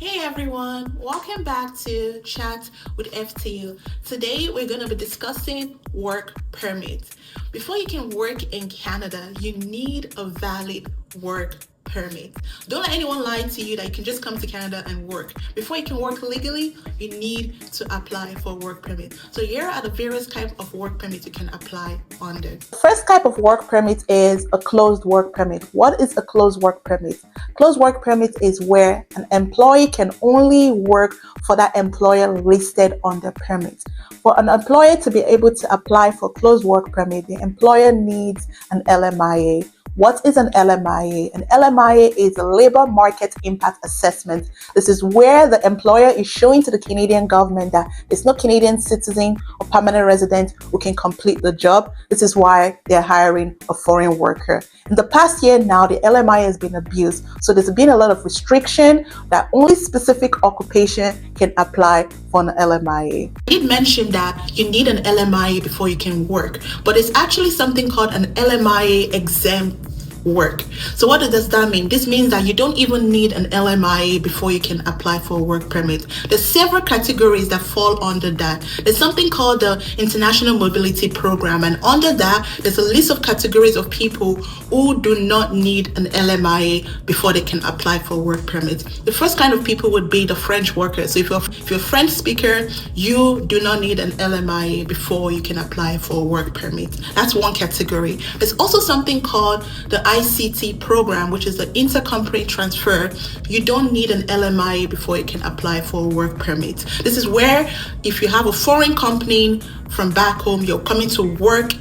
Hey everyone, welcome back to Chat with FTO. Today we're going to be discussing work permits. Before you can work in Canada, you need a valid work permit. Don't let anyone lie to you that you can just come to Canada and work. Before you can work legally, you need to apply for a work permit. So here are the various types of work permits you can apply under. The first type of work permit is a closed work permit. What is a closed work permit? Closed work permit is where an employee can only work for that employer listed on the permit. For an employer to be able to apply for closed work permit, the employer needs an LMIA. What is an LMIA? An LMIA is a labor market impact assessment. This is where the employer is showing to the Canadian government that there's no Canadian citizen or permanent resident who can complete the job. This is why they're hiring a foreign worker. In the past year now, the LMIA has been abused. So there's been a lot of restriction that only specific occupation can apply for an LMIA. I did mention that you need an LMIA before you can work, but it's actually something called an LMIA exempt work. So what does that mean? This means that you don't even need an LMIA before you can apply for a work permit. There's several categories that fall under that. There's something called the International Mobility Program, and under that there's a list of categories of people who do not need an LMIA before they can apply for a work permit. The first kind of people would be the French workers. So if you're a French speaker, you do not need an LMIA before you can apply for a work permit. That's one category. There's also something called the ICT program, which is the intercompany transfer. You don't need an LMIA before you can apply for a work permit. This is where if you have a foreign company from back home, you're coming to work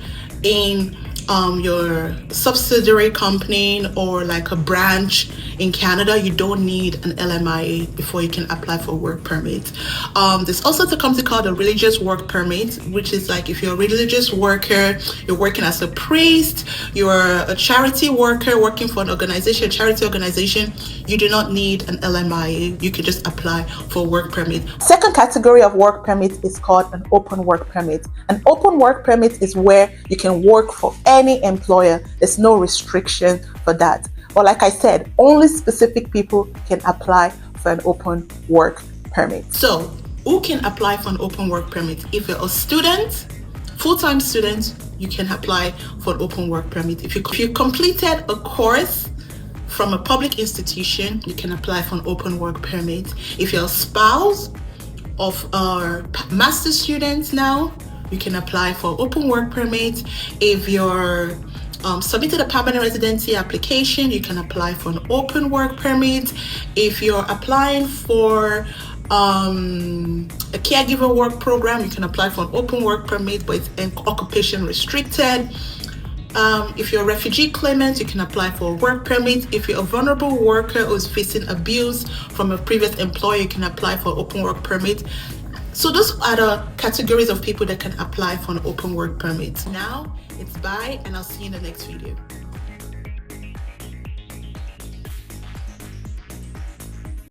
in your subsidiary company or like a branch in Canada, you don't need an LMIA before you can apply for a work permit. There's also something called a religious work permit, which is like if you're a religious worker, you're working as a priest, you're a charity worker working for an organization, a charity organization, you do not need an LMIA. You can just apply for a work permit. Second category of work permit is called an open work permit. An open work permit is where you can work for any employer. There's no restriction for that. But like I said, only specific people can apply for an open work permit. So, who can apply for an open work permit? If you're a student, full-time student, you can apply for an open work permit. If you completed a course from a public institution, you can apply for an open work permit. If you're a spouse of a master's student now, you can apply for open work permit. If you're submitted a permanent residency application, you can apply for an open work permit. If you're applying for a caregiver work program, you can apply for an open work permit, but it's occupation restricted. If you're a refugee claimant, you can apply for a work permit. If you're a vulnerable worker who's facing abuse from a previous employer, you can apply for an open work permit. So those are the categories of people that can apply for an open work permit. Now it's bye, and I'll see you in the next video.